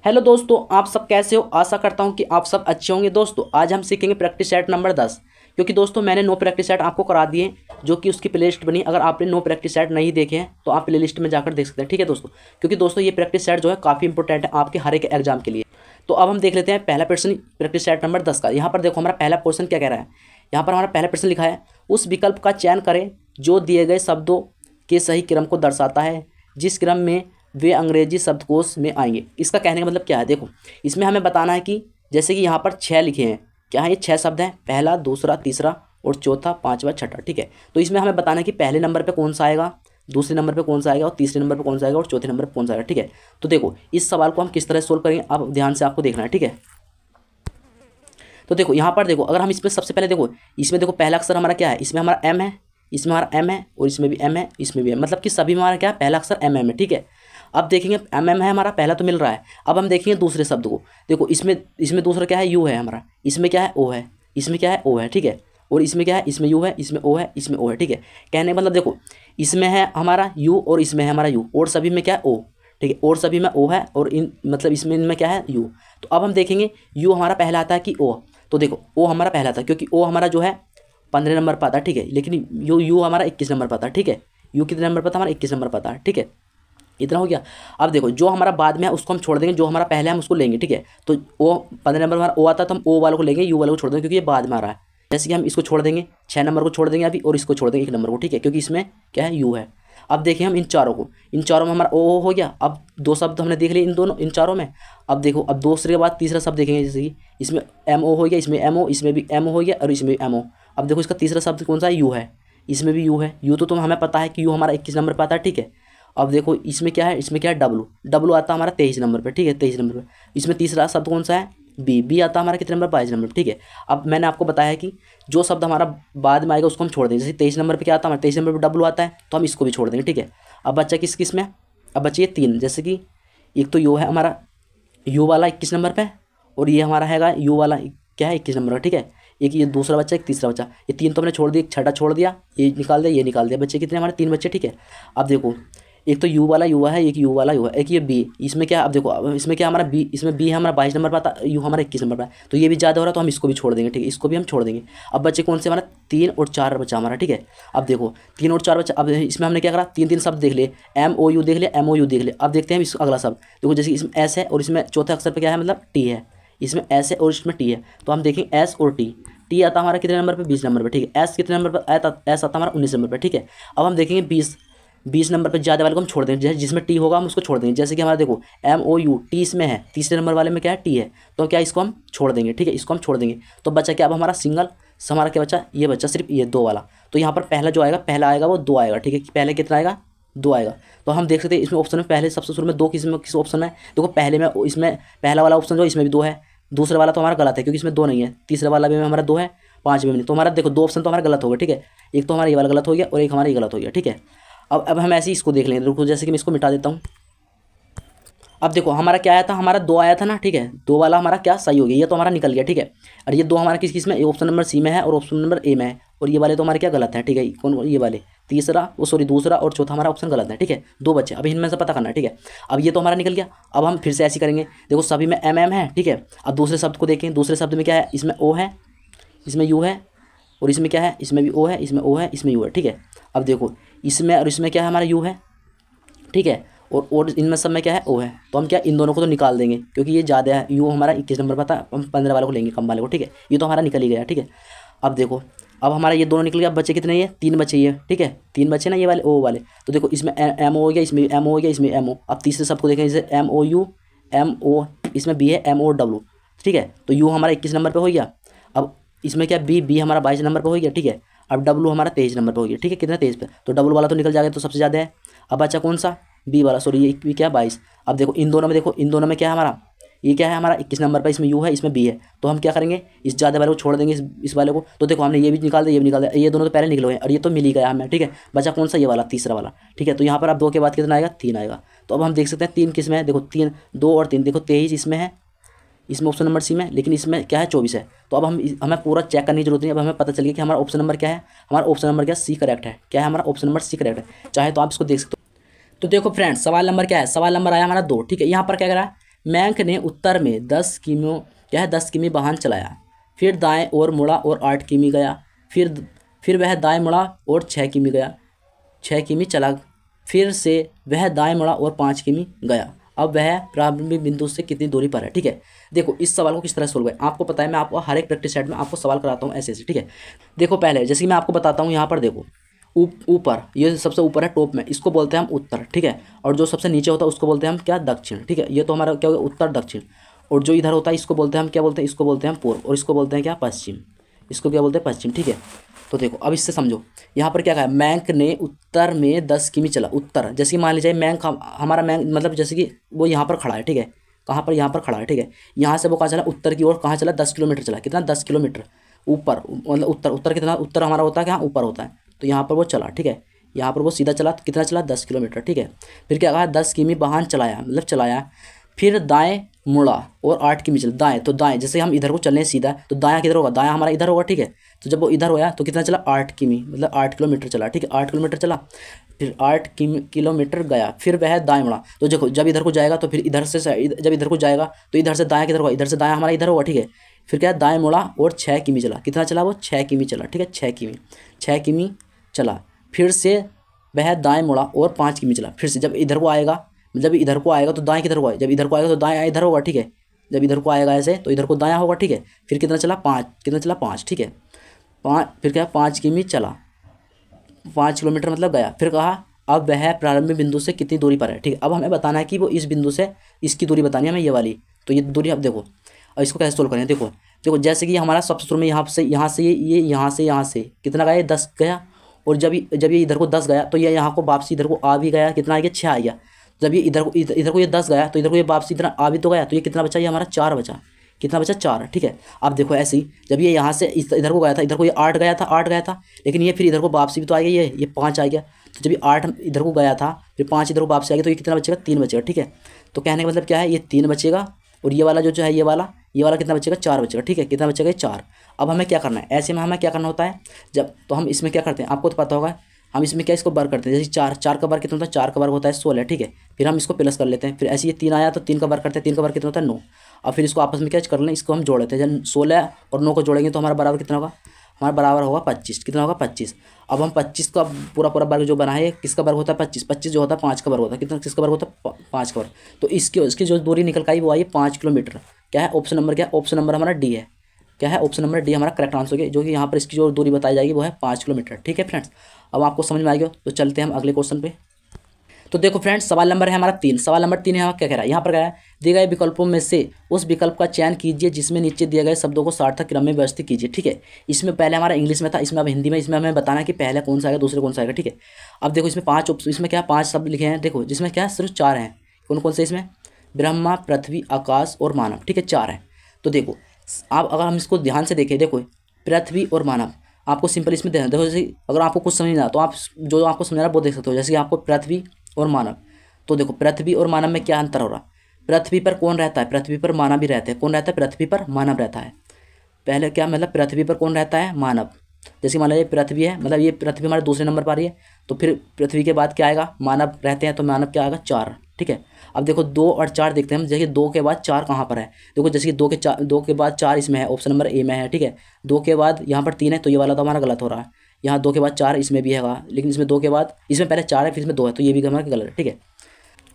Hello दोस्तों, आप सब कैसे हो। आशा करता हूं कि आप सब अच्छे होंगे। दोस्तों आज हम सीखेंगे प्रैक्टिस सेट नंबर 10, क्योंकि दोस्तों मैंने 9 प्रैक्टिस सेट आपको करा दिए, जो कि उसकी प्लेलिस्ट बनी। अगर आपने 9 प्रैक्टिस सेट नहीं देखे हैं तो आप प्लेलिस्ट में जाकर देख सकते हैं, ठीक है दोस्तों। क्योंकि दोस्तों ये प्रैक्टिस सेट जो है काफ़ी इंपॉर्टेंट है आपके हर एक एग्जाम के लिए। तो अब हम देख लेते हैं पहला प्रश्न प्रैक्टिस सेट नंबर 10 का। यहाँ पर देखो हमारा पहला क्वेश्चन क्या कह रहा है। यहाँ पर हमारा पहला प्रश्न लिखा है, उस विकल्प का चयन करें जो दिए गए शब्दों के सही क्रम को दर्शाता है जिस क्रम में वे अंग्रेजी शब्दकोश में आएंगे। इसका कहने का मतलब क्या है, देखो इसमें हमें बताना है कि जैसे कि यहाँ पर 6 लिखे हैं, क्या है ये 6 शब्द हैं, पहला, दूसरा, तीसरा और चौथा, पांचवा, छठा, ठीक है। तो इसमें हमें बताना है कि पहले नंबर पे कौन सा आएगा, दूसरे नंबर पे कौन सा आएगा और तीसरे नंबर पे कौन सा आएगा और चौथे नंबर पे कौन सा आएगा, ठीक है। तो देखो इस सवाल को हम किस तरह सोल्व करेंगे, अब ध्यान से आपको देखना है, ठीक है। तो देखो यहाँ पर देखो, अगर हम इसमें सबसे पहले देखो, इसमें देखो पहला अक्षर हमारा क्या है, इसमें हमारा एम है, इसमें हमारा एम है और इसमें भी एम है, इसमें भी है, मतलब कि सभी में हमारा क्या है, पहला अक्षर एम है, ठीक है। अब देखेंगे एम एम है हमारा, पहला तो मिल रहा है। अब हम देखेंगे दूसरे शब्द को, देखो इसमें दूसरा क्या है, यू है हमारा, इसमें क्या है, ओ है, इसमें क्या है, ओ है, ठीक है। और इसमें क्या है, इसमें यू है, इसमें ओ है, इसमें ओ है, ठीक है। कहने का मतलब देखो इसमें है हमारा यू और इसमें है हमारा यू, और सभी में क्या है, ओ, ठीक है। और सभी में ओ है और इन मतलब इसमें इनमें क्या है, यू। तो अब हम देखेंगे यू हमारा पहला आता है कि ओ, तो देखो ओ हमारा पहला था, क्योंकि ओ हमारा जो है 15 नंबर पर आता है, ठीक है। लेकिन यू हमारा 21 नंबर पर आता है, ठीक है। यू कितने नंबर पर था, हमारा 21 नंबर पर आता है, ठीक है। इतना हो गया। अब देखो जो हमारा बाद में है उसको हम छोड़ देंगे, जो हमारा पहले हम उसको लेंगे, ठीक है। तो ओ 15 नंबर हमारा ओ आता है तो हम ओ वालों को लेंगे, यू वालों को छोड़ देंगे, क्योंकि ये बाद में आ रहा है। जैसे कि हम इसको छोड़ देंगे, 6 नंबर को छोड़ देंगे अभी, और इसको छोड़ देंगे 1 नंबर को, ठीक है, क्योंकि इसमें क्या है, यू है। अब देखिए हम इन चारों को, इन चारों में हमारा ओ हो गया। अब 2 शब्द हमने देख लिए इन चारों में। अब देखो अब दूसरे के बाद तीसरा शब्द देखेंगे, जैसे कि इसमें एम ओ हो गया, इसमें एम ओ, इसमें भी एम ओ हो गया और इसमें भी एम ओ। अब देखो इसका तीसरा शब्द कौन सा है, यू है, इसमें भी यू है। यू तो हमें पता है कि यू हमारा 21 नंबर पर आता है, ठीक है। अब देखो इसमें क्या है, इसमें क्या है, डब्लू, डब्लू आता है हमारा 23 नंबर पे, ठीक है, 23 नंबर पे। इसमें तीसरा शब्द कौन सा है, बी, बी आता है हमारा कितने नंबर, 22 नंबर पे, ठीक है। अब मैंने आपको बताया है कि जो शब्द हमारा बाद में आएगा उसको हम छोड़ देंगे। जैसे 23 नंबर पे क्या आता है, हमारा 23 नंबर पे डब्लू आता है, तो हम इसको भी छोड़ देंगे, ठीक है। अब बच्चा किस किस में, अब बच्चे ये 3, जैसे कि एक तो यू है हमारा, यू वाला 21 नंबर पे, और ये हमारा हैगा यू वाला क्या है, 21 नंबर का, ठीक है। एक ये दूसरा बच्चा, एक तीसरा बच्चा, ये 3 तो हमने छोड़ दिया, एक छठा छोड़ दिया, ये निकाल दिया, ये निकाल दिया, बच्चे कितने हमारे 3 बच्चे, ठीक है। अब देखो एक तो यू वाला यू है, एक यू वाला यू है, एक ये बी, इसमें क्या, अब देखो अब इसमें क्या हमारा बी, इसमें बी हमारा 22 नंबर पर आता, यू हमारा 21 नंबर पर, तो ये भी ज़्यादा हो रहा है तो हम इसको भी छोड़ देंगे, ठीक है, इसको भी हम छोड़ देंगे। अब बच्चे कौन से हमारा 3 और 4 बच्चा हमारा, ठीक है। अब देखो 3 और 4 बच्चा, अब इसमें हमने क्या करा, 3 शब्द देख लिए, एम ओ यू देख लिया, एम ओ यू देख लिया। अब देखते हैं इस अगला शब्द, देखो जैसे इसमें एस है और इसमें चौथे अक्षर पर क्या है, मतलब टी है, इसमें एस है और इसमें टी है, तो हम देखेंगे एस और टी। टी आता हमारा कितने नंबर पे, 20 नंबर पे, ठीक है। एस कितने नंबर पर, एस आता हमारा 19 नंबर पे, ठीक है। अब हम देखेंगे 20 नंबर पर ज़्यादा वाले को हम छोड़ देंगे, जैसे जिसमें टी होगा हम उसको छोड़ देंगे। जैसे कि हमारा देखो एम ओ यू, टी इसमें है, तीसरे नंबर वाले में क्या है, टी है, तो क्या इसको हम छोड़ देंगे, ठीक है, इसको हम छोड़ देंगे। तो बच्चा क्या, अब हमारा सिंगल हमारा क्या बच्चा, ये बच्चा सिर्फ ये 2 वाला। तो यहाँ पर पहला जो आएगा, पहला आएगा वो 2 आएगा, ठीक है। पहले कितना आएगा, 2 आएगा। तो हम देख सकते हैं इसमें ऑप्शन में पहले सबसे शुरू में 2 किस ऑप्शन में, देखो पहले में इसमें पहला वाला ऑप्शन जो इसमें भी 2 है, दूसरा वाला तो हमारा गलत है क्योंकि इसमें 2 नहीं है, तीसरा वाला भी हमारा 2 है, 5 में नहीं। तो हमारा देखो 2 ऑप्शन तो हमारा गलत हो गया, ठीक है। एक तो हमारा ये वाला गलत हो गया और एक हमारा ये गलत हो गया, ठीक है। अब हम ऐसे ही इसको देख लेंगे, रुको जैसे कि मैं इसको मिटा देता हूँ। अब देखो हमारा क्या आया था, हमारा 2 आया था ना, ठीक है, 2 वाला हमारा क्या सही हो गया, ये तो हमारा निकल गया, ठीक है। और ये 2 हमारा किस में, ऑप्शन नंबर सी में है और ऑप्शन नंबर ए में है, और ये वाले तो हमारे क्या गलत है, ठीक है। कौन, ये वाले तीसरा, वो सॉरी दूसरा और चौथा हमारा ऑप्शन गलत है, ठीक है। 2 बच्चे, अब इनमें से पता करना है, ठीक है। अब ये तो हमारा निकल गया। अब हम फिर से ऐसे करेंगे, देखो सभी में एम एम है, ठीक है। अब दूसरे शब्द को देखें, दूसरे शब्द में क्या है, इसमें ओ है, इसमें यू है और इसमें क्या है, इसमें भी ओ है, इसमें ओ है, इसमें यू है, ठीक है। अब देखो इसमें और इसमें क्या है, हमारा यू है, ठीक है, और इनमें सब में क्या है, ओ है। तो हम क्या इन दोनों को तो निकाल देंगे क्योंकि ये ज़्यादा है, यू हमारा 21 नंबर पर था, हम 15 वाले को लेंगे, कम वाले को, ठीक है। ये तो हमारा निकल ही गया, ठीक है। अब देखो अब हमारा ये दोनों निकल गया, बच्चे कितने, ये 3 बच्चे, ये ठीक है, 3 बच्चे ना, ये वाले ओ वाले। तो देखो इसमें एम ओ हो गया, इसमें एम ओ हो गया, इसमें एम ओ। अब तीसरे सबको देखें, जैसे M O U, M O, इसमें बी है, एम ओ डब्लू, ठीक है। तो यू हमारा 21 नंबर पर हो गया। अब इसमें क्या, बी, बी हमारा 22 नंबर पर हो गया, ठीक है। अब डब्लू हमारा 23 नंबर पर हो गया, ठीक है, कितना 23 पे, तो डब्लू वाला तो निकल जाएगा, तो सबसे ज़्यादा है। अब बच्चा कौन सा, बी वाला, सॉरी ये क्या 22। अब देखो इन दोनों में, देखो इन दोनों में क्या है हमारा, ये क्या है हमारा 21 नंबर पर, इसमें यू है, इसमें बी है, तो हम क्या करेंगे, इस ज़्यादा वाले को छोड़ देंगे, इस वाले को। तो देखो हमने ये भी निकाल दिया, ये भी निकाल दिया, ये दोनों तो पहले निकले हुए हैं और ये तो मिल ही गया हमें, ठीक है। बचा कौन सा, ये वाला तीसरा वाला, ठीक है। तो यहाँ पर अब 2 के बाद कितना आएगा, 3 आएगा। तो अब हम देख सकते हैं 3 किस में है, देखो 3, 2 और 3, देखो 23 इसमें है, इसमें ऑप्शन नंबर सी में, लेकिन इसमें क्या है 24 है। तो अब हमें पूरा चेक करने की जरूरत नहीं है। अब हमें पता चल गया कि हमारा ऑप्शन नंबर क्या है, हमारा ऑप्शन नंबर क्या, सी करेक्ट है। क्या है हमारा ऑप्शन नंबर सी करेक्ट है, चाहे तो आप इसको देख सकते हो। तो देखो फ्रेंड्स, सवाल नंबर क्या है, सवाल नंबर आया हमारा 2, ठीक है। यहाँ पर क्या करा है, मैंक ने उत्तर में 10 किमी वाहन चलाया, फिर दाएं ओर मुड़ा और 8 किमी गया, फिर वह दाएं मुड़ा और 6 किमी गया, 6 किमी चला, फिर से वह दाएं मुड़ा और 5 किमी गया। अब वह प्रारंभिक बिंदु से कितनी दूरी पर है। ठीक है, देखो इस सवाल को किस तरह सोल्व है आपको पता है, मैं आपको हर एक प्रैक्टिस सेट में आपको सवाल कराता हूँ ऐसे ऐसे। ठीक है, देखो पहले जैसे कि मैं आपको बताता हूँ, यहाँ पर देखो ऊपर, ये सबसे ऊपर है टॉप में, इसको बोलते हैं हम उत्तर। ठीक है, और जो सबसे नीचे होता है उसको बोलते हैं हम क्या, दक्षिण। ठीक है, ये तो हमारा क्या होगा, उत्तर दक्षिण। और जो इधर होता है इसको बोलते हैं हम क्या बोलते हैं, इसको बोलते हैं हम पूर्व, और इसको बोलते हैं क्या, पश्चिम। इसको क्या बोलते हैं, पश्चिम। ठीक है, तो देखो अब इससे समझो, यहाँ पर क्या कहा है, मैंक ने उत्तर में 10 किमी चला। उत्तर जैसे कि मान लीजिए मैंक हमारा मैंक मतलब जैसे कि वो यहाँ पर खड़ा है। ठीक है, कहाँ पर, यहाँ पर खड़ा है। ठीक है, यहाँ से वो कहाँ चला, उत्तर की ओर कहाँ चला, 10 किलोमीटर चला। कितना, 10 किलोमीटर ऊपर, मतलब उत्तर कितना, उत्तर हमारा होता है क्या, ऊपर होता है। तो यहाँ पर वो चला। ठीक है, यहाँ पर वो सीधा चला, तो कितना चला, 10 किलोमीटर। ठीक है, फिर क्या कहा, 10 किमी वाहन चलाया, मतलब चलाया, फिर दाएं मुड़ा और 8 किमी चला। दाएं, तो दाएं जैसे हम इधर को चलने सीधा, तो दायां किधर होगा, दायां हमारा इधर होगा। ठीक है, तो जब वो इधर होया तो कितना चला, 8 किमी, मतलब 8 किलोमीटर चला। ठीक है, 8 किलोमीटर चला, फिर 8 किलोमीटर गया, फिर वह दाएं मुड़ा। तो देखो जब इधर को जाएगा तो फिर इधर से, जब इधर को जाएगा तो इधर से दायां किधर होगा, इधर से दायां हमारा इधर होगा। ठीक है, फिर क्या है, दाएं मुड़ा और 6 किमी चला। कितना चला वो, 6 किमी चला। ठीक है, 6 किमी चला, फिर से वह दाएं मुड़ा और 5 किमी चला। फिर से जब इधर को आएगा, जब इधर को आएगा तो दाएं किधर होगा, जब इधर को आएगा तो दाएं इधर होगा। ठीक है, जब इधर को आएगा ऐसे तो इधर को दायां होगा। ठीक है, फिर कितना चला, 5, कितना चला, 5। ठीक है, 5, फिर क्या, 5 किमी चला, 5 किलोमीटर मतलब गया। फिर कहा अब वह प्रारंभिक बिंदु से कितनी दूरी पर है। ठीक है, अब हमें बताना है कि वो इस बिंदु से इसकी दूरी बतानी है हमें, ये वाली। तो ये दूरी अब देखो, और इसको कैसे सोल्व करें, देखो देखो जैसे कि हमारा सबसे शुरू में यहाँ से ये यहाँ से कितना गया, 10 गया। और जब ये इधर को 10 गया तो ये यहाँ को वापसी इधर को आ भी गया, कितना आ गया, 6 आ गया। जब ये इधर को ये 10 गया तो इधर को ये वापसी इतना आ भी तो गया, तो ये कितना बचा, ये हमारा 4 बचा। कितना बचा, 4। ठीक है, अब देखो ऐसे ही जब ये यहाँ से इधर को गया था, इधर को ये 8 गया था, लेकिन ये फिर इधर को वापसी भी तो आ गया, ये 5 आ गया। तो जब ये 8 इधर को गया था, फिर 5 इधर को वापसी आ गया, तो ये कितना बचेगा, 3 बचेगा। ठीक है, तो कहने का मतलब क्या है, ये 3 बचेगा, और ये वाला जो है, ये वाला कितना बचेगा, 4 बचेगा। ठीक है, कितना बचेगा, 4। अब हमें क्या करना है, ऐसे में हमें क्या करना होता है, जब तो हम इसमें क्या करते हैं आपको तो पता होगा, हम इसमें क्या, इसको वर्ग करते हैं। जैसे 4 का वर्ग कितना होता है, 4 का वर्ग होता है 16। ठीक है, फिर हम इसको प्लस कर लेते हैं, फिर ऐसे ये 3 आया तो 3 का वर्ग करते हैं, 3 का वर्ग कितना होता है, 9। अब फिर इसको आपस में क्या कर लें, इसको हम जोड़ लेते हैं। जब 16 और 9 को जोड़ेंगे तो हमारा बराबर कितना होगा, हमारा बराबर होगा 25। कितना होगा, 25। अब हम 25 का पूरा वर्ग जो बना है, किसका वर्ग होता है, 25। 25 जो होता है 5 का वर्ग होता है, कितना, किसका वर्ग होता है, 5 का वर्ग। तो इसकी जो दूरी निकल आई वो आई 5 किलोमीटर। क्या है, ऑप्शन नंबर क्या है, ऑप्शन नंबर हमारा डी है। क्या है, ऑप्शन नंबर डी हमारा करेक्ट आंसर है, जो कि यहाँ पर इसकी जो दूरी बताई जाएगी वो है 5 किलोमीटर। ठीक है फ्रेंड्स, अब आपको समझ में आ गया, तो चलते हैं हम अगले क्वेश्चन पे। तो देखो फ्रेंड्स, सवाल नंबर है हमारा 3। सवाल नंबर 3 है, क्या कह रहा है, यहाँ पर क्या है, दिए गए विकल्पों में से उस विकल्प का चयन कीजिए जिसमें नीचे दिए गए शब्दों को सार्थक क्रम में व्यवस्थित कीजिए। ठीक है, इसमें पहले हमारा इंग्लिश में था, इसमें अब हिंदी में, इसमें हमें बताना है कि पहले कौन सा आएगा, दूसरे कौन सा आएगा। ठीक है, अब देखो इसमें 5 ऑप्शन, इसमें क्या 5 शब्द लिखे हैं, देखो जिसमें क्या सिर्फ 4 हैं। कौन कौन से, इसमें ब्रह्मा, पृथ्वी, आकाश और मानव। ठीक है, 4 हैं। तो देखो आप अगर हम इसको ध्यान से देखें, देखो पृथ्वी और मानव, आपको सिंपल इसमें देखो, जैसे अगर आपको कुछ समझ ना तो आप जो आपको समझना वो देख सकते हो। जैसे कि आपको पृथ्वी और मानव, तो देखो पृथ्वी और मानव में क्या अंतर हो रहा, पृथ्वी पर कौन रहता है, पृथ्वी पर मानव भी रहते हैं। कौन रहता है, पृथ्वी पर मानव रहता है। पहले क्या मतलब, पृथ्वी पर कौन रहता है, मानव। जैसे मान लीजिए पृथ्वी है, मतलब ये पृथ्वी हमारे दूसरे नंबर पर आ रही है, तो फिर पृथ्वी के बाद क्या आएगा, मानव रहते हैं, तो मानव क्या आएगा, 4। ठीक है, अब देखो 2 और 4 देखते हैं हम। जैसे 2 के बाद 4 कहाँ पर है, देखो जैसे कि 2 के बाद 4 इसमें है, ऑप्शन नंबर ए में है। ठीक है, 2 के बाद यहाँ पर 3 है, तो ये वाला तो हमारा गलत हो रहा है। यहाँ 2 के बाद 4 इसमें भी है, लेकिन इसमें 2 के बाद, इसमें पहले 4 है फिर इसमें 2 है, तो ये भी हमारा गलत है। ठीक है,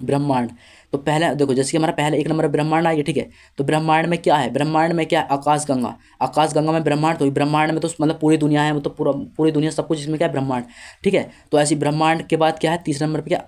ब्रह्मांड, तो पहले देखो जैसे कि हमारा पहले 1 नंबर ब्रह्मांड आ गया। ठीक है, तो ब्रह्मांड में क्या है, ब्रह्मांड में क्या है, आकाशगंगा। आकाशगंगा में ब्रह्मांड, तो ब्रह्मांड में तो मतलब पूरी दुनिया है, वो तो पूरी दुनिया सब कुछ, इसमें क्या है, ब्रह्मांड। ठीक है, तो ऐसी ब्रह्मांड के बाद क्या है, तीसरे नंबर पर क्या,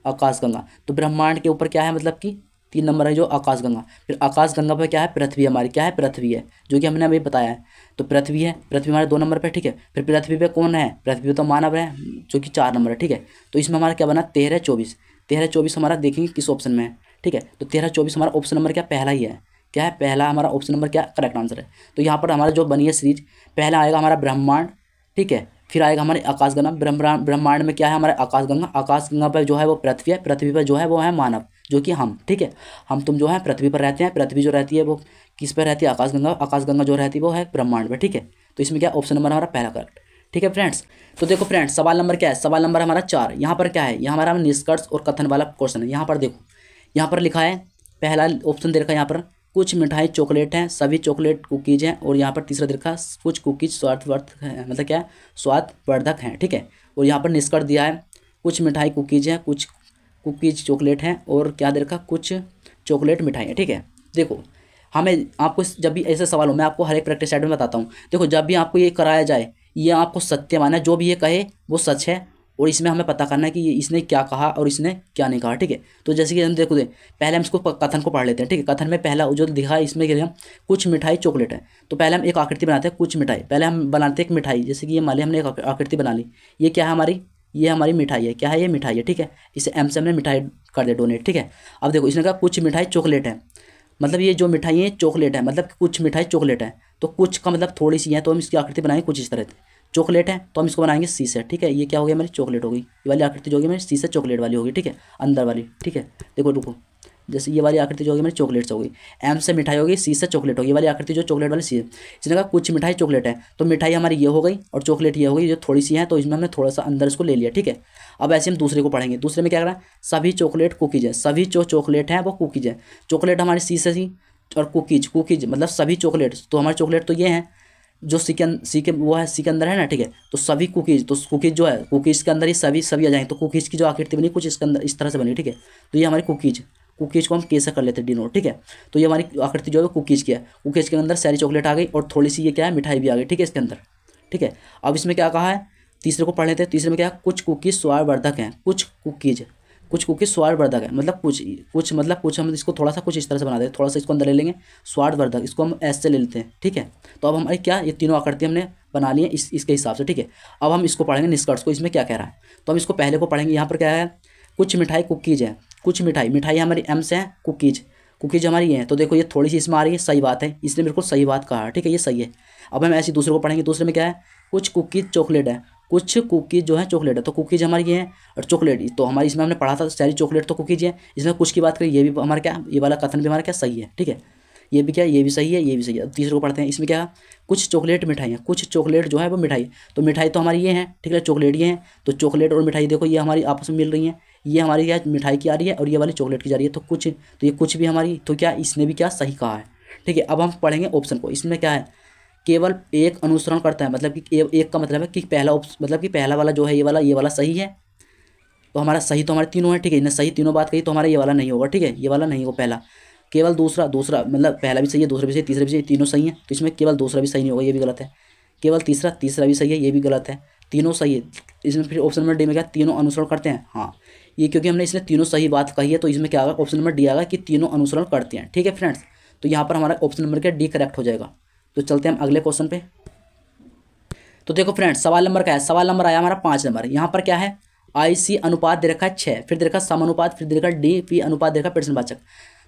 आकाशगंगा। तो ब्रह्मांड के ऊपर क्या है, मतलब कि 3 नंबर है जो आकाशगंगा। फिर आकाशगंगा पर क्या है, पृथ्वी हमारी, क्या है, पृथ्वी है, जो कि हमने अभी बताया है। तो पृथ्वी है, पृथ्वी हमारे 2 नंबर पे। ठीक है, फिर पृथ्वी पे कौन है, पृथ्वी पे तो मानव है, जो कि 4 नंबर है। ठीक है, तो इसमें हमारा क्या बना, 13, 24। 13, 24 हमारा देखेंगे किस ऑप्शन में है। ठीक है, तो 13, 24 हमारा ऑप्शन नंबर क्या, पहला ही है। क्या है, पहला हमारा ऑप्शन नंबर क्या करेक्ट आंसर है। तो यहाँ पर हमारा जो बनी है सीरीज, पहला आएगा हमारा ब्रह्मांड। ठीक है, फिर आएगा हमारे आकाशगंगा। ब्रह्मांड में क्या है, हमारे आकाशगंगा। आकाशगंगा पर जो है वो पृथ्वी है, पृथ्वी पर जो है वो है मानव, जो कि हम। ठीक है, हम तुम जो है पृथ्वी पर रहते हैं, पृथ्वी जो रहती है वो किस पर रहती है, आकाशगंगा। आकाशगंगा जो रहती है वो है ब्रह्मांड पर। ठीक है, तो इसमें क्या ऑप्शन नंबर हमारा पहला करेक्ट। ठीक है फ्रेंड्स, तो देखो फ्रेंड्स, सवाल नंबर क्या है, सवाल नंबर हमारा 4। यहाँ पर क्या है, यहाँ हमारा निष्कर्ष और कथन वाला क्वेश्चन है। यहाँ पर देखो, यहाँ पर लिखा है पहला ऑप्शन दे रखा है यहाँ पर कुछ मिठाई चॉकलेट हैं, सभी चॉकलेट कुकीज हैं, और यहाँ पर तीसरा दे रखा है कुछ कुकीज स्वादवर्धक है, मतलब क्या है, स्वादवर्धक हैं, ठीक है। और यहाँ पर निष्कर्ष दिया है कुछ मिठाई कुकीज हैं, कुछ कुकीज चॉकलेट हैं, और क्या दे रखा, कुछ चॉकलेट मिठाई है, ठीक है। देखो हमें आपको जब भी ऐसे सवाल हो, मैं आपको हर एक प्रैक्टिस सेट में बताता हूँ। देखो जब भी आपको ये कराया जाए, ये आपको सत्य मानना है, जो भी ये कहे वो सच है, और इसमें हमें पता करना है कि ये इसने क्या कहा और इसने क्या नहीं कहा, ठीक है। तो जैसे कि हम देखो पहले हम इसको कथन को पढ़ लेते हैं, ठीक है। कथन में पहला जो दिखा है इसमें हम कुछ मिठाई चॉकलेट है, तो पहले हम एक आकृति बनाते हैं कुछ मिठाई, पहले हम बनाते हैं एक मिठाई, जैसे कि ये मान लिया हमने एक आकृति बना ली, ये क्या है हमारी, ये हमारी मिठाई है, क्या है, ये मिठाई है, ठीक है। इसे एम से हमने मिठाई कर दिया डोनेट, ठीक है। अब देखो इसने कहा कुछ मिठाई चॉकलेट है, मतलब ये जो मिठाई है चॉकलेट है, मतलब कुछ मिठाई चॉकलेट है, तो कुछ का मतलब थोड़ी सी है, तो हम इसकी आकृति बनाएंगे कुछ इस तरह से। चॉकलेट है तो हम इसको बनाएंगे सी से, ठीक है। ये क्या हो गया, हमारी चॉकलेट हो गई, ये वाली आकृति जो होगी मेरी सी से चॉकलेट वाली होगी, ठीक है, अंदर वाली, ठीक है। देखो रुको, जैसे ये वाली आकृति जो होगी मेरी चॉकलेट से होगी, एम से मिठाई होगी, सी से चॉकलेट होगी, ये वाली आकृति जो चॉकलेट वाली सी है। इसने कहा कुछ मिठाई चॉकलेट है, तो मिठाई हमारी ये हो गई और चॉकलेट ये हो गई, जो थोड़ी सी है, तो इसमें हमने थोड़ा सा अंदर इसको ले लिया, ठीक है। अब ऐसे हम दूसरे को पढ़ेंगे, दूसरे में क्या करा, सभी चॉकलेट कुकीज है, सभी जो चॉकलेट हैं वो कुकीज है, चॉकलेट हमारी सी से सी, और कुकीज कुकीज मतलब सभी चॉकलेट, तो हमारे चॉकलेट तो ये हैं जो सी के वो है, सी के अंदर है ना, ठीक है। तो सभी कुकीज, तो कुकीज जो है कुकीज के अंदर ही सभी सभी आ जाएंगे, तो कुकीज की जो आकृति बनी कुछ इसके अंदर इस तरह से बनी, ठीक है। तो ये हमारी कुकीज, कुकीज को हम कैसे कर लेते हैं डिनोट, ठीक है। तो ये हमारी आकृति जो है कुकीज की है, कुकीज के अंदर सारी चॉकलेट आ गई और थोड़ी सी ये क्या है, मिठाई भी आ गई, ठीक है, इसके अंदर, ठीक है। अब इसमें क्या कहा है, तीसरे को पढ़ लेते हैं। तीसरे में क्या है, कुछ कुकीज स्वादवर्धक हैं, कुछ कुकीज स्वादवर्धक है, मतलब कुछ मतलब कुछ, हम इसको थोड़ा सा कुछ इस तरह से बना देते हैं, थोड़ा सा इसको अंदर ले लेंगे, स्वादवर्धक, इसको हम ऐसे ले लेते हैं, ठीक है। तो अब हमारी क्या, ये तीनों आकृति हमने बना ली है इसके हिसाब से, ठीक है। अब हम इसको पढ़ेंगे निष्कर्ष को, इसमें क्या कह रहा है, तो हम इसको पहले को पढ़ेंगे। यहाँ पर क्या है, कुछ मिठाई कुकीज है, कुछ मिठाई हमारी एम से है, कुकीज हमारी ये है, तो देखो ये थोड़ी सी इसमें आ रही है, सही बात है, इसने बिल्कुल सही बात कहा है, ठीक है, ये सही है। अब हम ऐसे दूसरे को पढ़ेंगे, दूसरे में क्या है, कुछ कुकीज चॉकलेट है, कुछ कुकीज जो है चॉकलेट है, तो कुकीज हमारी ये है, और चॉकलेट तो हमारी इसमें हमने पढ़ा था सारी चॉकलेट तो कुकीज है, इसमें कुछ की बात करें, ये भी हमारा क्या, ये वाला कथन भी हमारा क्या सही है, ठीक है। ये भी क्या, ये भी सही है, ये भी सही है। तीसरे को पढ़ते हैं, इसमें क्या, कुछ चॉकलेट मिठाई है, कुछ चॉकलेट जो है वो मिठाई, तो मिठाई तो हमारी ये है, ठीक है, चॉकलेट ये है, तो चॉकलेट और मिठाई देखो ये हमारी आपस में मिल रही है, ये हमारी क्या मिठाई की आ रही है और ये वाली चॉकलेट की जा रही है, तो कुछ, तो ये कुछ भी हमारी, तो क्या इसने भी क्या सही कहा है, ठीक है। अब हम पढ़ेंगे ऑप्शन को, इसमें क्या है, केवल एक अनुसरण करता है, मतलब कि एक का मतलब है कि पहला मतलब कि पहला वाला जो है ये वाला सही है, तो हमारा सही तो हमारे तीनों है, ठीक है, इन्हें सही तीनों बात कही, तो हमारा ये वाला नहीं होगा, ठीक है, ये वाला नहीं होगा पहला। केवल दूसरा मतलब पहला भी सही है, दूसरा भी सही, तीसरा भी सही, तीनों सही है, तो इसमें केवल दूसरा भी सही नहीं होगा, ये भी गलत है। केवल तीसरा भी सही है, ये भी गलत है, तीनों सही है। इसमें फिर ऑप्शन नंबर डी में क्या, तीनों अनुसरण करते हैं, हाँ, ये क्योंकि हमने इसने तीनों सही बात कही है, तो इसमें क्या आएगा, ऑप्शन नंबर डी आएगा कि तीनों अनुसरण करते हैं, ठीक है फ्रेंड्स। तो यहाँ पर हमारा ऑप्शन नंबर क्या, डी करेक्ट हो जाएगा। तो चलते हैं हम अगले क्वेश्चन पे। तो देखो फ्रेंड्स, सवाल नंबर क्या है, सवाल नंबर आया हमारा 5 नंबर। यहाँ पर क्या है, IC अनुपात दे रखा है 6, फिर दे रखा समानुपात, फिर दे रखा DP अनुपात दे रखा प्रश्नवाचक।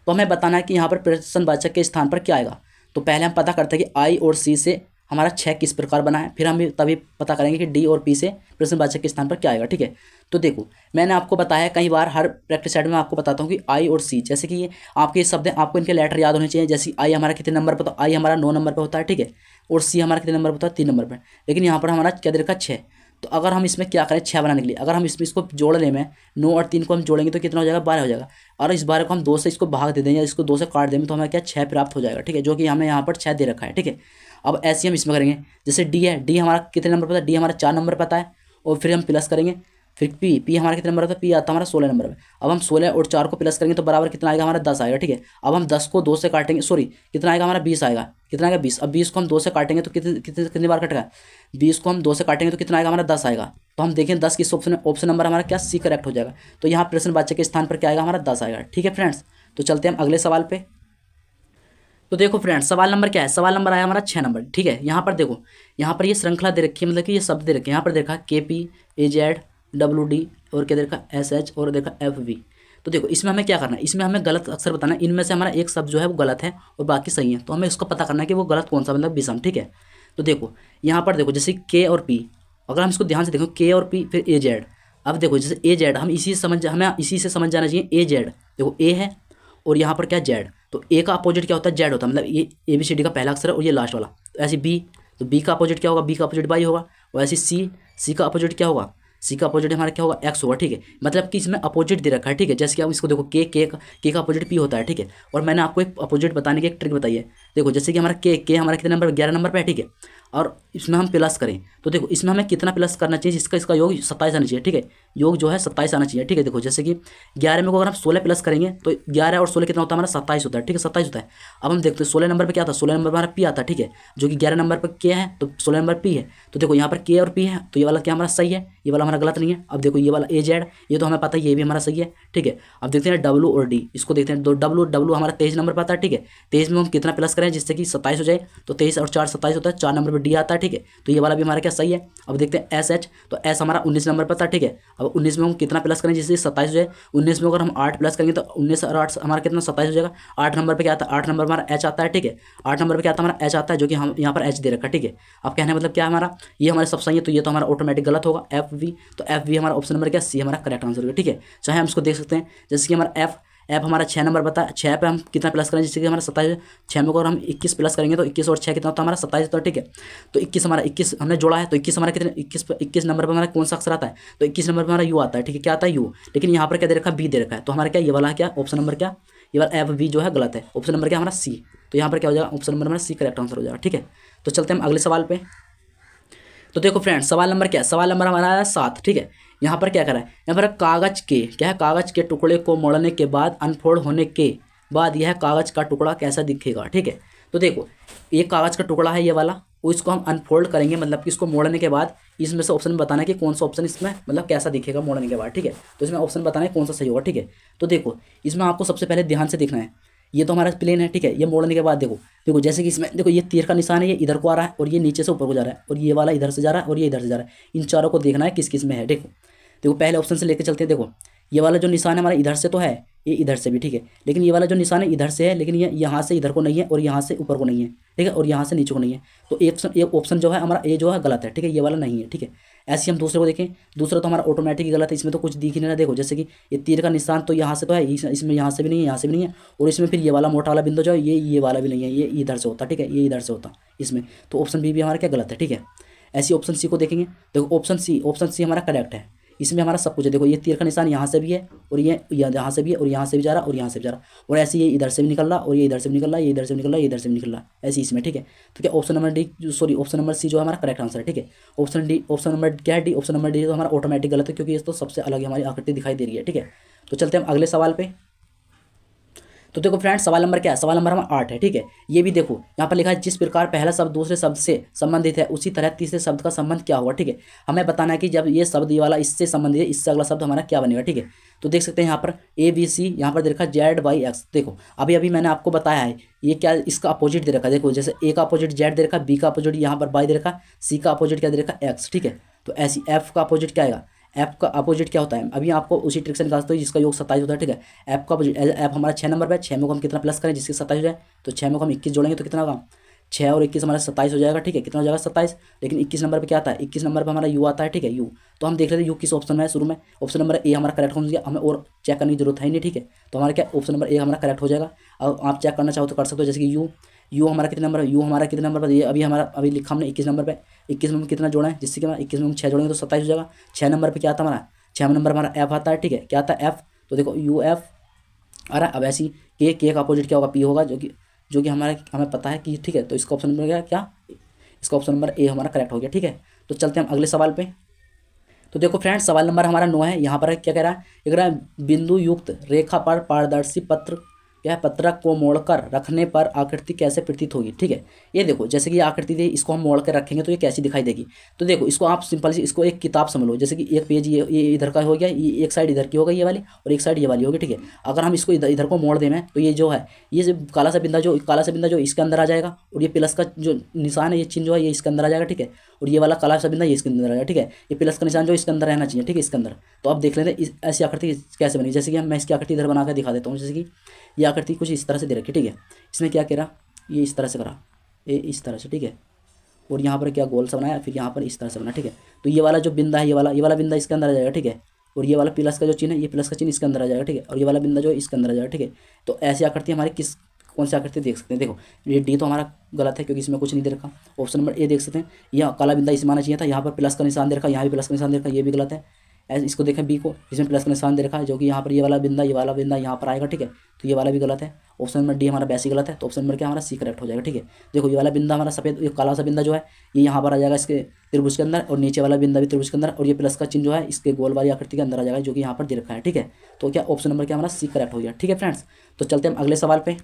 तो हमें बताना है कि यहाँ पर प्रश्नवाचक के स्थान पर क्या आएगा। तो पहले हम पता करते हैं कि I और C से हमारा 6 किस प्रकार बना है, फिर हम तभी पता करेंगे कि D और P से प्रश्नवाचक के स्थान पर क्या आएगा, ठीक है। तो देखो मैंने आपको बताया कई बार, हर प्रैक्टिस सेट में आपको बताता हूँ कि I और C, जैसे कि ये आपके शब्द हैं, आपको इनके लेटर याद होने चाहिए। जैसे I हमारा कितने नंबर पर, तो I हमारा 9 नंबर पर होता है, ठीक है, और C हमारा कितने नंबर पर होता है, 3 नंबर पर। लेकिन यहाँ पर हमारा क्या दे रखा है, 6। तो अगर हम इसमें क्या करें, 6 बनाने के लिए अगर हम इसको जोड़ने में 9 और 3 को हम जोड़ेंगे तो कितना हो जाएगा, 12 हो जाएगा। और इस 12 को हम 2 से इसको भाग दे देंगे या इसको 2 से काट देंगे तो हमें क्या 6 प्राप्त हो जाएगा, ठीक है, जो कि हमें यहाँ पर 6 दे रखा है, ठीक है। अब ऐसे हम इसमें करेंगे, जैसे डी है, डी हमारा कितने नंबर पता है, डी हमारा 4 नंबर पता है, और फिर हम प्लस करेंगे, फिर पी हमारा कितने नंबर आता है, पी आता है हमारा 16 नंबर में। अब हम 16 और 4 को प्लस करेंगे तो बराबर कितना आएगा, हमारा 10 आएगा, ठीक है। अब हम 10 को 2 से काटेंगे, सॉरी कितना आएगा हमारा 20 आएगा, कितना आएगा 20। अब 20 को हम 2 से काटेंगे तो कितनी बार कटेगा, 20 को हम 2 से काटेंगे तो कितना आएगा हमारा 10 आएगा। तो हम देखें 10 किस ऑप्शन नंबर हमारा क्या, सी करेक्ट हो जाएगा। तो यहाँ प्रश्नवाचक के स्थान पर क्या आएगा, हमारा 10 आएगा, ठीक है फ्रेंड्स। तो चलते हैं हम अगले सवाल पे। तो देखो फ्रेंड्स, सवाल नंबर क्या है, सवाल नंबर आया हमारा 6 नंबर, ठीक है। यहाँ पर देखो, यहाँ पर ये श्रृंखला दे रखी है, मतलब कि ये शब्द दे रखे हैं। यहाँ पर देखा KP AZ WD और क्या देखा SH और देखा FV। तो देखो इसमें हमें क्या करना है, इसमें हमें गलत अक्षर बताना है। इनमें से हमारा एक शब्द जो है वो गलत है और बाकी सही है, तो हमें इसको पता करना है कि वो गलत कौन सा, मतलब विषम, ठीक है। तो देखो यहाँ पर देखो, जैसे K और P, अगर हम इसको ध्यान से देखो K और P फिर AZ। अब देखो जैसे AZ, हमें इसी से समझ जाना चाहिए। AZ देखो A है और यहाँ पर क्या Z, तो A का अपोजिट क्या होता है, Z होता है, मतलब ये ABCD का पहला अक्षर है और ये लास्ट वाला। तो ऐसे B, तो B का अपोजिट क्या होगा, B का अपोजिट Y होगा। और ऐसे C का अपोजिट क्या होगा, सी का अपोजिट हमारा क्या होगा एक्स होगा, ठीक है। मतलब कि इसमें अपोजिट दे रखा है, ठीक है। जैसे कि आप इसको देखो के का अपोजिट पी होता है, ठीक है। और मैंने आपको एक अपोजिट बताने की एक ट्रिक बताई है। देखो जैसे कि हमारा के हमारा कितने नंबर 11 नंबर पे है, ठीक है। और इसमें हम प्लस करें तो देखो इसमें हमें कितना प्लस करना चाहिए, जिसका इसका योग 27 आना चाहिए, ठीक है। योग जो है 27 आना चाहिए, ठीक है। देखो जैसे कि 11 में को अगर हम 16 प्लस करेंगे तो 11 और 16 कितना होता है हमारा 27 होता है, ठीक है। 27 होता है। अब हम देखते हैं 16 नंबर पे क्या था, 16 नंबर पर हमारा पी आता है, ठीक है। जो कि 11 नंबर पर के है तो 16 नंबर पी है। तो देखो यहाँ पर के और पी है तो ये वाला क्या हमारा सही है, ये वाला हमारा गलत नहीं है। अब देखो ये वाला ए जेड ये तो हमें पता है ये भी हमारा सही है, ठीक है। अब देखते हैं डब्लू और डी, इसको देखते हैं। तो डब्लू हमारा 23 नंबर पर आता है, ठीक है। 23 में हम कितना प्लस करें जिससे कि 27 हो जाए, तो 23 और 4 27 होता है। 4 नंबर पर डी आता है, ठीक है। तो ये वाला भी हमारा क्या सही है। अब देखते हैं एस एच, तो एस हमारा 19 नंबर पर था, ठीक है। अब 19 में हम कितना प्लस करें जिससे 27 हो जाए। 19 में अगर हम 8 प्लस करेंगे तो 19 और 8 हमारा कितना 27 हो जाएगा। 8 नंबर पे क्या आता है, 8 नंबर हमारा एच आता है, ठीक है। 8 नंबर पे क्या आता है हमारा एच आता है, जो कि हम यहाँ पर एच दे रखा है, ठीक है। अब कहने मतलब क्या है हमारा ये हमारे सब सही है, तो ये तो हमारा ऑटोमेटिक गलत होगा एफ वी। तो एफ वी हमारा ऑप्शन नंबर क्या सी हमारा करेक्ट आंसर होगा, ठीक है। चाहे हम इसको देख सकते हैं जैसे कि हमारा एफ हमारा 6 नंबर बता, 6 पे हम कितना प्लस करें जिससे कि हमारा 27, 6 में अगर हम 21 प्लस करेंगे तो 21 और 6 कितना होता है हमारा 27 होता है, ठीक है। तो 21 हमारा 21 हमने जोड़ा है तो 21 हमारा कितने 21 नंबर पर हमारा कौन सा अक्षर आता है, तो 21 नंबर पर हमारा यू आता है, ठीक है। क्या आता है यू, लेकिन यहाँ पर क्या दे रखा है बी दे रखा है। तो हमारा क्या ये वाला क्या ऑप्शन नंबर क्या ये वाला एफ वी जो है गलत है। ऑप्शन नंबर क्या हमारा सी, तो यहाँ पर क्या हो जाएगा ऑप्शन नंबर हमारा सी करेक्ट आंसर हो जाएगा, ठीक है। तो चलते हैं हम अगले सवाल पे। तो देखो फ्रेंड्स सवाल नंबर क्या है, सवाल नंबर हमारा है 7, ठीक है। यहाँ पर क्या करा है, यहाँ पर कागज के क्या है, कागज के टुकड़े को मोड़ने के बाद अनफोल्ड होने के बाद यह कागज का टुकड़ा कैसा दिखेगा, ठीक है। तो देखो एक कागज का टुकड़ा है ये वाला, इसको हम अनफोल्ड करेंगे मतलब कि इसको मोड़ने के बाद इसमें से ऑप्शन बताना है कि कौन सा ऑप्शन इसमें मतलब कैसा दिखेगा मोड़ने के बाद, ठीक है। तो इसमें ऑप्शन बताना है कौन सा सही होगा, ठीक है। तो देखो इसमें आपको सबसे पहले ध्यान से देखना है, ये तो हमारा प्लेन है, ठीक है। ये मोड़ने के बाद देखो देखो जैसे कि इसमें देखो ये तीर का निशान है, ये इधर को आ रहा है और ये नीचे से ऊपर को जा रहा है और ये वाला इधर से जा रहा है और ये इधर से जा रहा है। इन चारों को देखना है किस किस में है। देखो देखो पहले ऑप्शन से लेकर चलते हैं। देखो ये वाला जो निशान है हमारा इधर से तो है, ये इधर से भी, ठीक है। लेकिन ये वाला जो निशान है इधर से है, लेकिन ये यहाँ से इधर को नहीं है और यहाँ से ऊपर को नहीं है, ठीक है। और यहाँ से नीचे को नहीं है। तो एक ऑप्शन जो है हमारा ए जो है गलत है, ठीक है। ये वाला नहीं है, ठीक है। ऐसे हम दूसरे को देखें, दूसरा तो हमारा ऑटोमेटिक गलत है, इसमें तो कुछ दिख ही नहीं रहा। देखो जैसे कि ये तीर का निशान तो यहाँ से तो है, इसमें यहाँ से भी नहीं है, यहाँ से भी नहीं है। और इसमें फिर ये वाला मोटा वाला बिंदु जो है ये वाला भी नहीं है, ये इधर से होता, ठीक है। ये इधर से होता इसमें। तो ऑप्शन बी भी हमारा क्या गलत है, ठीक है। ऐसे ऑप्शन सी को देखेंगे, देखो ऑप्शन सी हमारा करेक्ट है। इसमें हमारा सब कुछ है। देखो ये तीर का निशान यहाँ से भी है और ये यहाँ से भी है और यहाँ से भी जा रहा और यहाँ से भी जा रहा और ऐसे ये इधर से भी निकल रहा और ये इधर से भी निकल रहा, ये इधर से भी निकल रहा, ये इधर से भी निकल रहा, ऐसे इसमें, ठीक है। तो क्या option number D option number C जो है हमारा करेक्ट आंसर है, ठीक है। ऑप्शन नंबर क्या है डी, ऑप्शन नंबर डी तो हमारा ऑटोमेटिक गलत है, क्योंकि ये तो सबसे अलग हमारी आकृति दिखाई दे रही है, ठीक है। तो चलते हैं हम अगले सवाल पे। तो देखो फ्रेंड्स सवाल नंबर क्या है, सवाल नंबर हमारा 8 है, ठीक है। ये भी देखो यहाँ पर लिखा है जिस प्रकार पहला शब्द दूसरे शब्द से संबंधित है उसी तरह तीसरे शब्द का संबंध क्या होगा, ठीक है। हमें बताना है कि जब ये शब्द ये वाला इससे संबंधित है इससे अगला शब्द हमारा क्या बनेगा, ठीक है। तो देख सकते हैं यहाँ पर ए बी सी, यहाँ पर दे रखा जेड वाई एक्स। देखो अभी अभी मैंने आपको बताया है ये क्या इसका अपोजिट दे रखा है। देखो जैसे ए का अपोजिट जेड दे रखा, बी का अपोजिट यहाँ पर वाई दे रखा, सी का अपोजिट क्या दे रखा एक्स, ठीक है। तो ऐसी एफ का अपोजिट क्या आएगा, ऐप का अपोजिट क्या होता है अभी आपको उसी ट्रिक से निकालते हो जिसका योग 27 होता है, ठीक है। ऐप का अपोजिट ऐप हमारा 6 नंबर पे, 6 में को हम कितना प्लस करें जिसके 27 हो जाए, तो 6 में को हम 21 जोड़ेंगे तो कितना होगा 6 और 21 हमारा 27 हो जाएगा, ठीक है। कितना हो जाएगा 27। लेकिन 21 नंबर पे क्या आता है, 21 नंबर पे हमारा यू आता है, ठीक है यू। तो हम देख लेते हैं यू किस ऑप्शन में है शुरू में। ऑप्शन नंबर ए हमारा करेक्ट हो गया, हमें और चेक करने की जरूरत है नहीं, ठीक है। तो हमारा क्या ऑप्शन नंबर ए हमारा करेक्ट हो जाएगा। अब आप चेक करना चाहो तो कर सकते हो, जैसे कि यू हमारा कितने नंबर है, यू हमारा कितने नंबर पर, ये अभी हमारा अभी लिखा हमने 21 नंबर पे, 21 में हम कितना जोड़ा है जिससे कि हमारा 21 में हम 6 जोड़ेंगे तो 27 हो जाएगा। 6 नंबर पे क्या आता है हमारा, 6 नंबर हमारा एफ आता है, ठीक है। क्या आता है एफ, तो देखो यू एफ आ रहा है। अब ऐसी के का अपोजिट क्या होगा पी होगा, जो कि हमें पता है कि, ठीक है। तो इसका ऑप्शन नंबर क्या इसका ऑप्शन नंबर ए हमारा करेक्ट हो गया, ठीक है। तो चलते हैं हम अगले सवाल पे। तो देखो फ्रेंड्स सवाल नंबर हमारा 9 है। यहाँ पर क्या कह रहा है, कह रहा है बिंदु युक्त रेखा पर पारदर्शी पत्र यह पत्रक को मोड़कर रखने पर आकृति कैसे प्रतीत होगी, ठीक है। ये देखो जैसे कि आकृति थी, इसको हम मोड़ कर रखेंगे तो ये कैसी दिखाई देगी। तो देखो इसको आप सिंपल सी इसको एक किताब समझ लो, जैसे कि एक पेज ये इधर का हो गया, ये एक साइड इधर की होगा ये वाली और एक साइड ये वाली होगी, ठीक है। अगर हम इसको इधर को मोड़ देना है तो ये जो है ये काला सा बिंदा जो इसके अंदर आ जाएगा और ये प्लस का जो निशान है ये चिन्ह जो है ये इसके अंदर आ जाएगा, ठीक है। और ये वाला काला सा बिंदा ये इसके अंदर आ जाएगा, ठीक है। ये प्लस का निशान जो इसके अंदर रहना चाहिए, ठीक है इसके अंदर। तो आप देख लेते हैं ऐसी आकृति कैसे बनी। जैसे कि मैं इसकी आकृति इधर बना कर दिखा देता हूँ। जैसे कि ये आकृति कुछ इस तरह से दे रखी, ठीक है। इसने क्या करा, ये इस तरह से करा, ये इस तरह से, ठीक है। और यहाँ पर क्या गोल सा बनाया, फिर यहाँ पर इस तरह से बना, ठीक है। तो ये वाला जो बिंदा है ये वाला बिंदा इसके अंदर आ जाएगा, ठीक है। और ये वाला प्लस का जो चिन्ह है ये प्लस का चिन्ह इसके अंदर आ जाएगा, ठीक है। और ये वाला बिंदा जो है इसके अंदर आ जाएगा, ठीक है। तो ऐसी आकृति हमारी कौन सी आकृति देख सकते हैं। देखो ये डी तो हमारा गलत है क्योंकि इसमें कुछ नहीं दे रखा। ऑप्शन नंबर ए देख सकते हैं, यह काला बिंदा इसमें आना चाहिए था, यहाँ पर प्लस का निशान दे रखा, यहाँ भी प्लस का निशान दे रखा, ये भी गलत है। ऐसे इसको देखें बी को, इसमें प्लस का निशान दे रखा है जो कि यहाँ पर ये वाला बिंदा यहाँ पर आएगा, ठीक है, तो ये वाला भी गलत है। ऑप्शन नंबर डी हमारा वैसे गलत है, तो ऑप्शन नंबर क्या हमारा सी करेक्ट हो जाएगा, ठीक है। देखो ये वाला बिंदा हमारा सफ़ेद, ये काला सा बिंदा जो है ये यहाँ पर आ जाएगा इसके त्रिभुज के अंदर, और नीचे वाला बिंदा भी त्रिभुज के अंदर, और ये प्लस का चिन्ह जो है इसके गोल वाली आकृति के अंदर आ जाएगा जो कि यहाँ पर दे रखा है, ठीक है। तो क्या ऑप्शन नंबर क्या हमारा सी करेक्ट हो गया, ठीक है फ्रेंड्स। तो चलते हैं हम अगले सवाल पे।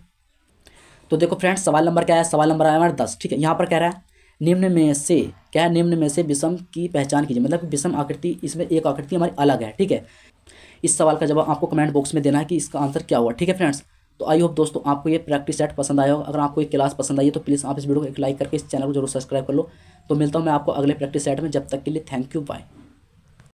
तो देखो फ्रेंड्स सवाल नंबर क्या है, सवाल नंबर आया हमारा 10, ठीक है। यहाँ पर कह रहा है निम्न में से क्या है, निम्न में से विषम की पहचान कीजिए, मतलब विषम आकृति, इसमें एक आकृति हमारी अलग है, ठीक है। इस सवाल का जवाब आपको कमेंट बॉक्स में देना है कि इसका आंसर क्या हुआ, ठीक है फ्रेंड्स। तो आई होप दोस्तों आपको ये प्रैक्टिस सेट पसंद आया होगा। अगर आपको ये क्लास पसंद आई है तो प्लीज़ आप इस वीडियो को एक लाइक करके इस चैनल को जरूर सब्सक्राइब कर लो। तो मिलता हूँ मैं आपको अगले प्रैक्टिस सेट में, जब तक के लिए थैंक यू, बाय।